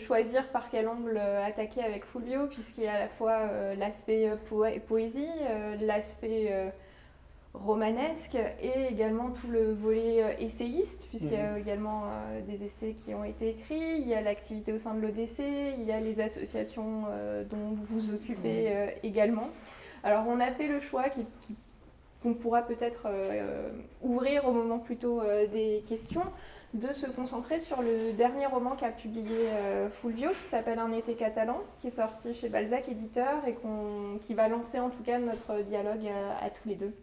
choisir par quel angle attaquer avec Fulvio, puisqu'il y a à la fois l'aspect poésie, l'aspect romanesque et également tout le volet essayiste, puisqu'il y a également des essais qui ont été écrits, il y a l'activité au sein de l'ODC, il y a les associations dont vous vous occupez également. Alors on a fait le choix qu'on pourra peut-être ouvrir au moment plutôt des questions, de se concentrer sur le dernier roman qu'a publié Fulvio, qui s'appelle Un été catalan, qui est sorti chez Balzac Éditeur et qui va lancer en tout cas notre dialogue à tous les deux.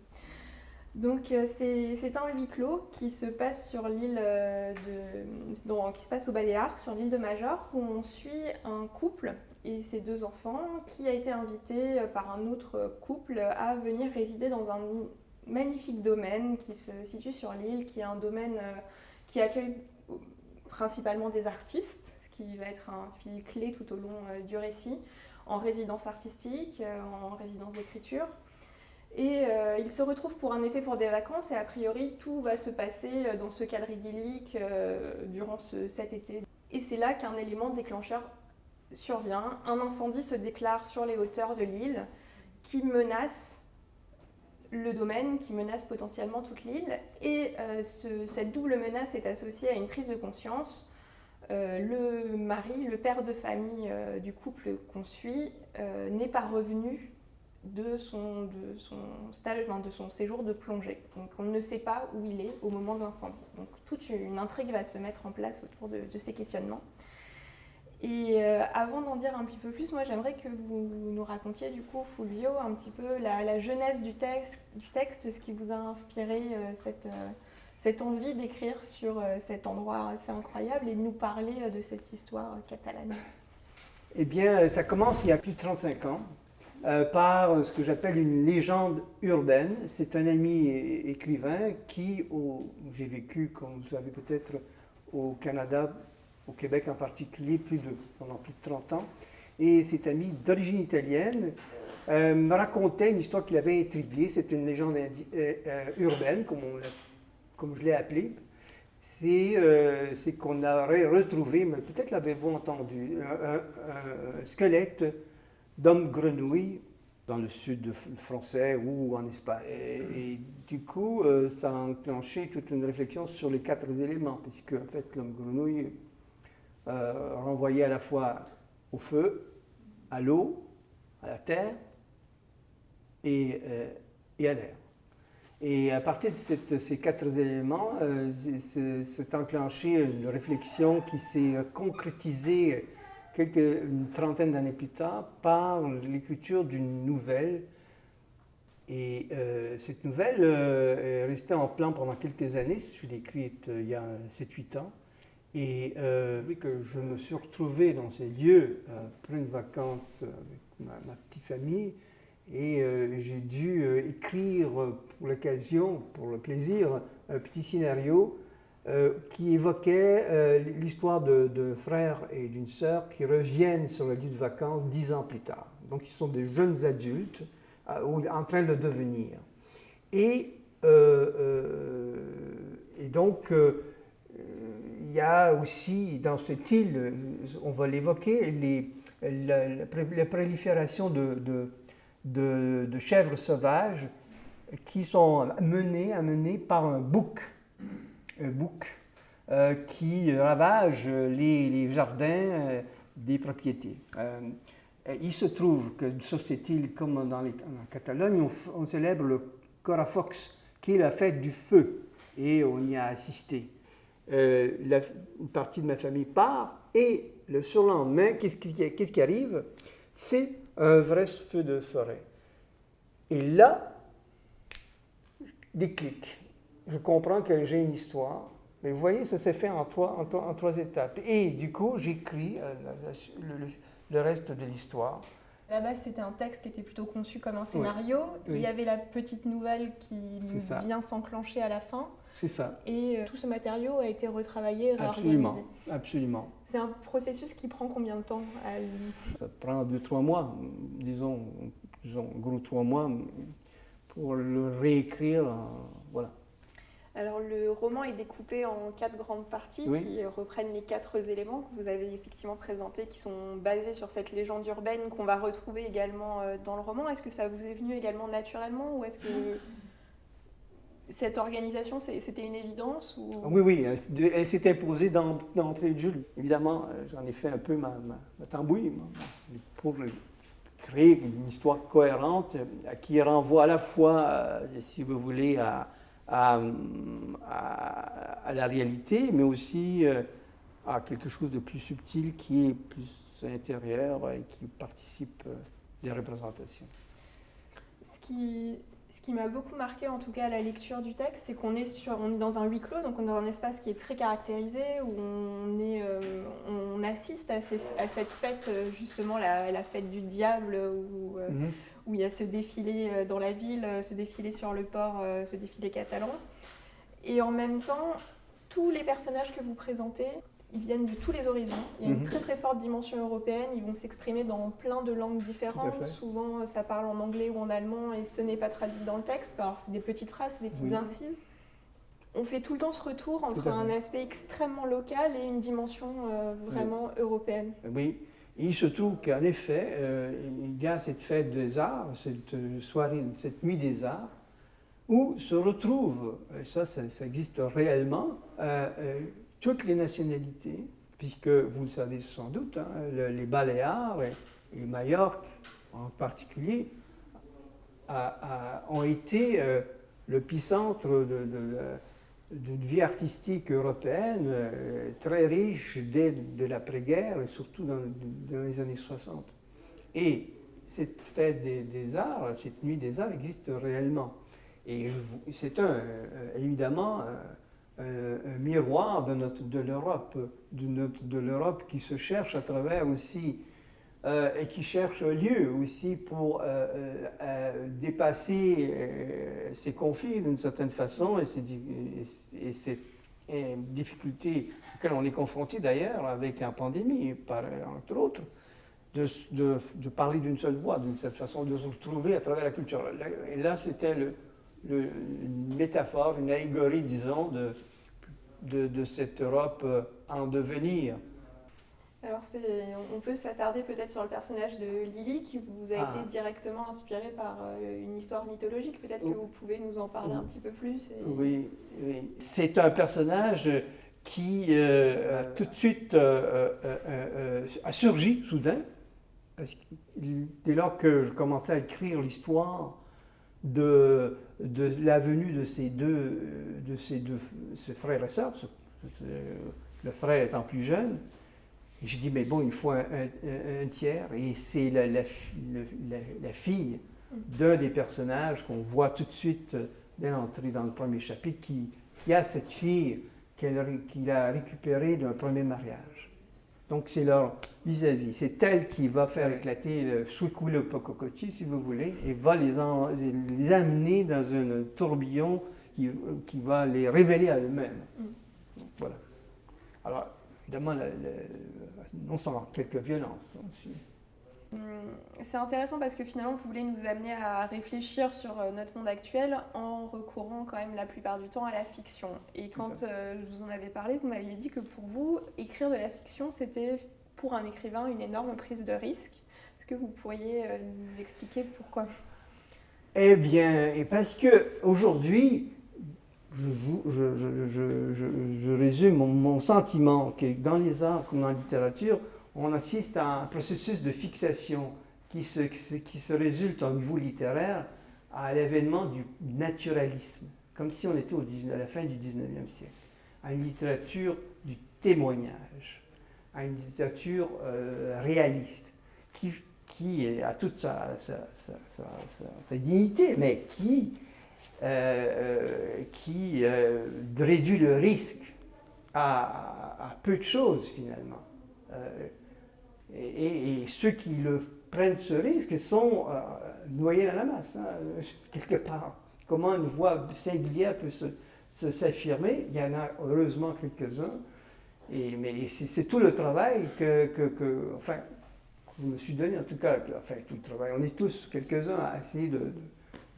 Donc c'est un huis clos qui se passe sur l'île qui se passe aux Baléares, sur l'île de Majorque, où on suit un couple et ses 2 enfants qui a été invité par un autre couple à venir résider dans un magnifique domaine qui se situe sur l'île, qui est un domaine qui accueille principalement des artistes, ce qui va être un fil clé tout au long du récit, en résidence artistique, en résidence d'écriture. Et ils se retrouvent pour un été pour des vacances et a priori tout va se passer dans ce cadre idyllique durant cet été. Et c'est là qu'un élément déclencheur survient. Un incendie se déclare sur les hauteurs de l'île qui menace le domaine, qui menace potentiellement toute l'île. Et cette double menace est associée à une prise de conscience. Le mari, le père de famille du couple qu'on suit, n'est pas revenu de son stage, de son séjour de plongée. Donc on ne sait pas où il est au moment de l'incendie. Donc toute une intrigue va se mettre en place autour de ces questionnements. Et avant d'en dire un petit peu plus, moi j'aimerais que vous nous racontiez du coup, Fulvio, un petit peu la genèse du texte, ce qui vous a inspiré cette envie d'écrire sur cet endroit assez incroyable et de nous parler de cette histoire catalane. Eh bien, ça commence il y a plus de 35 ans. Par ce que j'appelle une légende urbaine. C'est un ami écrivain qui, j'ai vécu, comme vous savez peut-être, au Canada, au Québec en particulier, pendant plus de 30 ans. Et cet ami d'origine italienne me racontait une histoire qui l'avait intrigué. C'est une légende urbaine, comme je l'ai appelée. C'est qu'on aurait retrouvé, mais peut-être l'avez-vous entendu, un squelette d'homme grenouille dans le sud français ou en Espagne. Et du coup, ça a enclenché toute une réflexion sur les 4 éléments, puisque en fait, l'homme grenouille renvoyait à la fois au feu, à l'eau, à la terre et à l'air. Et à partir de ces 4 éléments, s'est enclenchée une réflexion qui s'est concrétisée une trentaine d'années plus tard, par l'écriture d'une nouvelle. Et cette nouvelle est restée en plan pendant quelques années. Je l'ai écrite il y a 7-8 ans. Et vu que je me suis retrouvé dans ces lieux après une vacance avec ma petite famille, et j'ai dû écrire pour l'occasion, pour le plaisir, un petit scénario qui évoquait l'histoire de frères et d'une sœur qui reviennent sur le lieu de vacances 10 ans plus tard. Donc, ils sont des jeunes adultes en train de le devenir. Et donc, il y a aussi dans cette île, on va l'évoquer, la prolifération de chèvres sauvages qui sont amenées par un bouc qui ravage les jardins des propriétés. Il se trouve que sur cette île, comme en Catalogne, on célèbre le Corafox, qui est la fête du feu, et on y a assisté. Une partie de ma famille part, et le surlendemain, qu'est-ce qui arrive? C'est un vrai feu de forêt. Et là, déclic. Je comprends que j'ai une histoire, mais vous voyez, ça s'est fait en trois étapes. Et du coup, j'écris le reste de l'histoire. À la base, c'était un texte qui était plutôt conçu comme un scénario. Oui. Il y avait la petite nouvelle qui vient s'enclencher à la fin. C'est ça. Et tout ce matériau a été retravaillé et réorganisé. Absolument. C'est un processus qui prend combien de temps Ça prend 2-3 mois, disons gros 3 mois, pour le réécrire. Voilà. Alors le roman est découpé en 4 grandes parties Oui. qui reprennent les 4 éléments que vous avez effectivement présentés, qui sont basés sur cette légende urbaine qu'on va retrouver également dans le roman. Est-ce que ça vous est venu également naturellement ou est-ce que cette organisation c'était une évidence ou... Oui, oui, elle s'est imposée d'entrée de jeu. Évidemment, j'en ai fait un peu ma tambouille pour créer une histoire cohérente qui renvoie à la fois, si vous voulez, à la réalité, mais aussi à quelque chose de plus subtil qui est plus intérieur et qui participe des représentations. Ce qui m'a beaucoup marqué, en tout cas à la lecture du texte, c'est qu'on est dans un huis clos, donc on est dans un espace qui est très caractérisé, où on assiste à cette fête, justement la fête du diable, où il y a ce défilé dans la ville, ce défilé sur le port, ce défilé catalan. Et en même temps, tous les personnages que vous présentez, ils viennent de tous les horizons. Il y a une très très forte dimension européenne. Ils vont s'exprimer dans plein de langues différentes. Souvent, ça parle en anglais ou en allemand et ce n'est pas traduit dans le texte. Alors, c'est des petites phrases, c'est des petites incises. On fait tout le temps ce retour entre un aspect extrêmement local et une dimension vraiment européenne. Oui, et il se trouve qu'en effet, il y a cette fête des arts, cette soirée, cette nuit des arts, où se retrouvent, et ça existe réellement, toutes les nationalités, puisque vous le savez sans doute, hein, les Baléares et Majorque en particulier ont été l'épicentre d'une vie artistique européenne très riche dès de l'après-guerre et surtout dans les années 60. Et cette fête des arts, cette nuit des arts existe réellement. Et c'est évidemment un miroir de l'Europe qui se cherche à travers aussi et qui cherche un lieu aussi pour dépasser ces conflits d'une certaine façon et ces difficultés auxquelles on est confronté d'ailleurs avec la pandémie, entre autres, de parler d'une seule voix, d'une certaine façon, de se retrouver à travers la culture. Et là, c'était une métaphore, une allégorie, disons, de cette Europe en devenir. Alors, on peut s'attarder peut-être sur le personnage de Lily, qui vous a été directement inspiré par une histoire mythologique. Peut-être que vous pouvez nous en parler un petit peu plus. Oui. C'est un personnage qui tout de suite a surgi soudain, parce que dès lors que je commençais à écrire l'histoire de la venue de ces deux frères et sœurs, le frère étant plus jeune. Et j'ai dit, mais bon, il faut un tiers, et c'est la fille d'un des personnages qu'on voit tout de suite dès l'entrée dans le premier chapitre, qui a cette fille qu'il a récupérée d'un premier mariage. Donc c'est leur vis-à-vis. C'est elle qui va faire éclater le soucoule cocotier, si vous voulez, et va les amener dans un tourbillon qui va les révéler à eux-mêmes. Voilà. Alors, évidemment, on sent quelques violences aussi. C'est intéressant parce que finalement, vous voulez nous amener à réfléchir sur notre monde actuel en recourant quand même la plupart du temps à la fiction. Et quand je vous en avais parlé, vous m'aviez dit que pour vous, écrire de la fiction, c'était pour un écrivain une énorme prise de risque. Est-ce que vous pourriez nous expliquer pourquoi ? Eh bien, parce qu'aujourd'hui, je résume mon sentiment que dans les arts comme dans la littérature, on assiste à un processus de fixation qui se résulte au niveau littéraire à l'événement du naturalisme, comme si on était à la fin du 19e siècle, à une littérature du témoignage, à une littérature réaliste, qui a toute sa dignité, mais qui réduit le risque à peu de choses finalement. Et ceux qui prennent ce risque sont noyés dans la masse, hein, quelque part. Comment une voix singulière peut s'affirmer? Il y en a heureusement quelques-uns, mais c'est tout le travail enfin, je me suis donné en tout cas, enfin tout le travail, on est tous quelques-uns à essayer de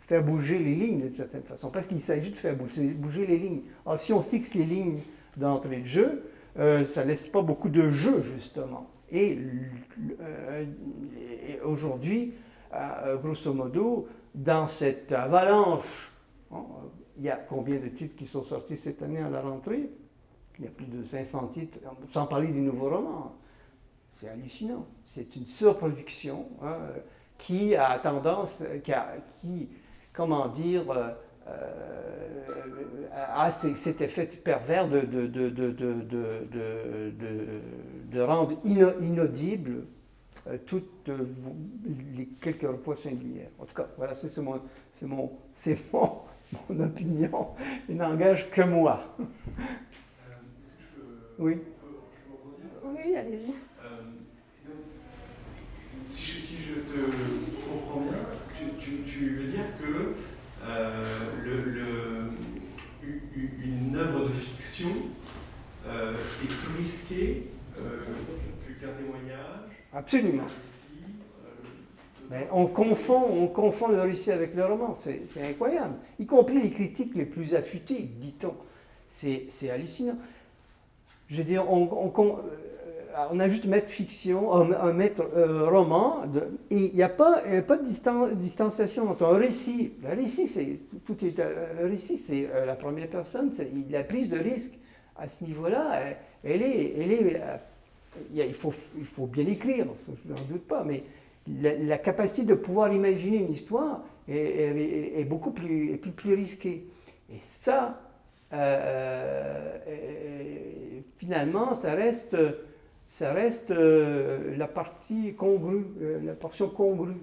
faire bouger les lignes d'une certaine façon, parce qu'il s'agit de faire bouger les lignes. Alors si on fixe les lignes d'entrée de jeu, ça ne laisse pas beaucoup de jeu, justement. Et aujourd'hui, grosso modo, dans cette avalanche, il y a combien de titres qui sont sortis cette année à la rentrée? Il y a plus de 500 titres, sans parler des nouveaux romans. C'est hallucinant. C'est une surproduction qui a tendance, qui comment dire, a cet effet pervers de rendre inaudible toutes les quelques repos singulières. En tout cas, voilà, c'est mon opinion. Il n'engage que moi. Oui. Oui, allez-y. Si je te comprends bien, tu veux dire que une œuvre de fiction est plus risquée qu'un témoignage. Absolument. Mais on confond le récit avec le roman, c'est incroyable. Y compris les critiques les plus affûtées, dit-on. C'est hallucinant. Je veux dire, on a juste mettre fiction, mettre roman, et il n'y a pas de distanciation entre un récit. Le récit, c'est la première personne, la prise de risque à ce niveau-là, il faut bien l'écrire, je n'en doute pas, mais la capacité de pouvoir imaginer une histoire est beaucoup plus risquée. Et ça, finalement, ça reste la partie congrue, la portion congrue.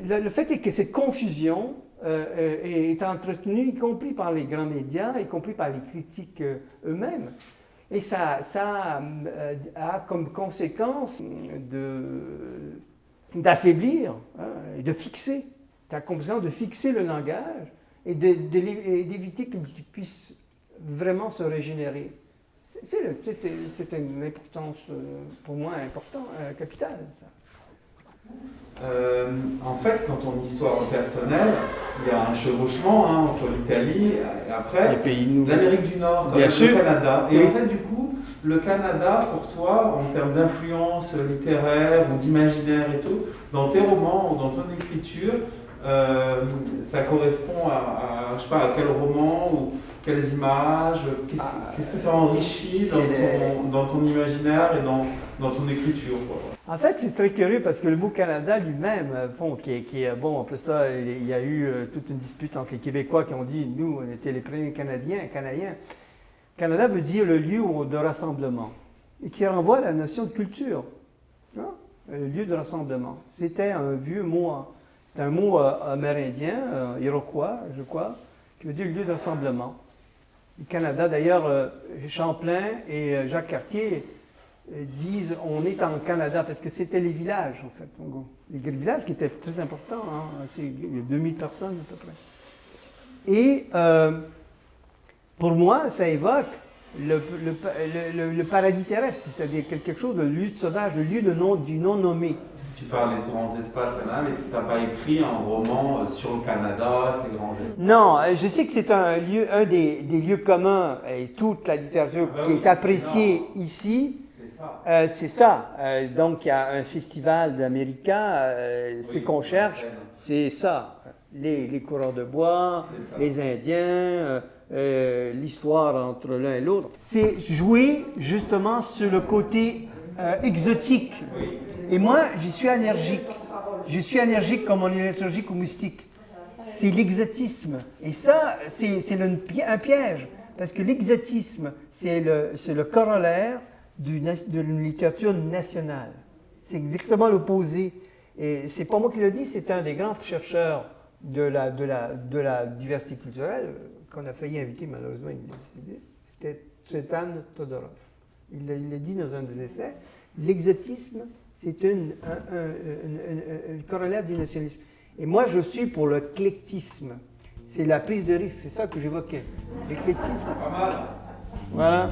Le fait est que cette confusion est entretenue, y compris par les grands médias, y compris par les critiques eux-mêmes. Et ça a comme conséquence d'affaiblir et de fixer. Ça a comme conséquence de fixer le langage et d'éviter qu'il puisse vraiment se régénérer. C'est une importance, pour moi, capitale. Ça. En fait, dans ton histoire personnelle, il y a un chevauchement entre l'Italie et après l'Amérique du Nord, bien sûr. Le Canada. Et oui. En fait, du coup, le Canada, pour toi, en termes d'influence littéraire ou d'imaginaire et tout, dans tes romans ou dans ton écriture, ça correspond à quel roman ou quelles images, qu'est-ce que ça enrichit dans ton imaginaire et dans ton écriture, quoi. En fait, c'est très curieux parce que le mot Canada lui-même, après ça, il y a eu toute une dispute entre les Québécois qui ont dit, nous, on était les premiers Canadiens. Canada veut dire le lieu de rassemblement et qui renvoie à la notion de culture. Le lieu de rassemblement. C'était un vieux mot, c'est un mot amérindien, iroquois, je crois, qui veut dire le lieu de rassemblement. Le Canada, d'ailleurs, Champlain et Jacques Cartier disent on est en Canada parce que c'était les villages en fait, les villages qui étaient très importants, c'est 2000 personnes à peu près. Et pour moi, ça évoque le paradis terrestre, c'est-à-dire quelque chose de lieu de sauvage, le lieu du non nommé. Tu parles des grands espaces Canada, mais tu n'as pas écrit un roman sur le Canada, ces grands espaces. Non, je sais que c'est un des lieux communs et toute la littérature qui est appréciée ici. C'est ça. Donc, il y a un festival américain, ce qu'on cherche, c'est ça. Les coureurs de bois, les Indiens, l'histoire entre l'un et l'autre. C'est jouer justement sur le côté exotique. Et moi, j'y suis allergique. Je suis allergique comme on est allergique aux moustiques. C'est l'exotisme. Et ça, c'est un piège. Parce que l'exotisme, c'est le corollaire d'une littérature nationale. C'est exactement l'opposé. Et c'est pas moi qui le dis, c'est un des grands chercheurs de la diversité culturelle qu'on a failli inviter, malheureusement, il est décédé. C'était Tsvetan Todorov. Il l'a dit dans un des essais. L'exotisme, c'est un corollaire du nationalisme. Et moi, je suis pour le l'éclectisme. C'est la prise de risque, c'est ça que j'évoquais. L'éclectisme. Pas mal. Voilà.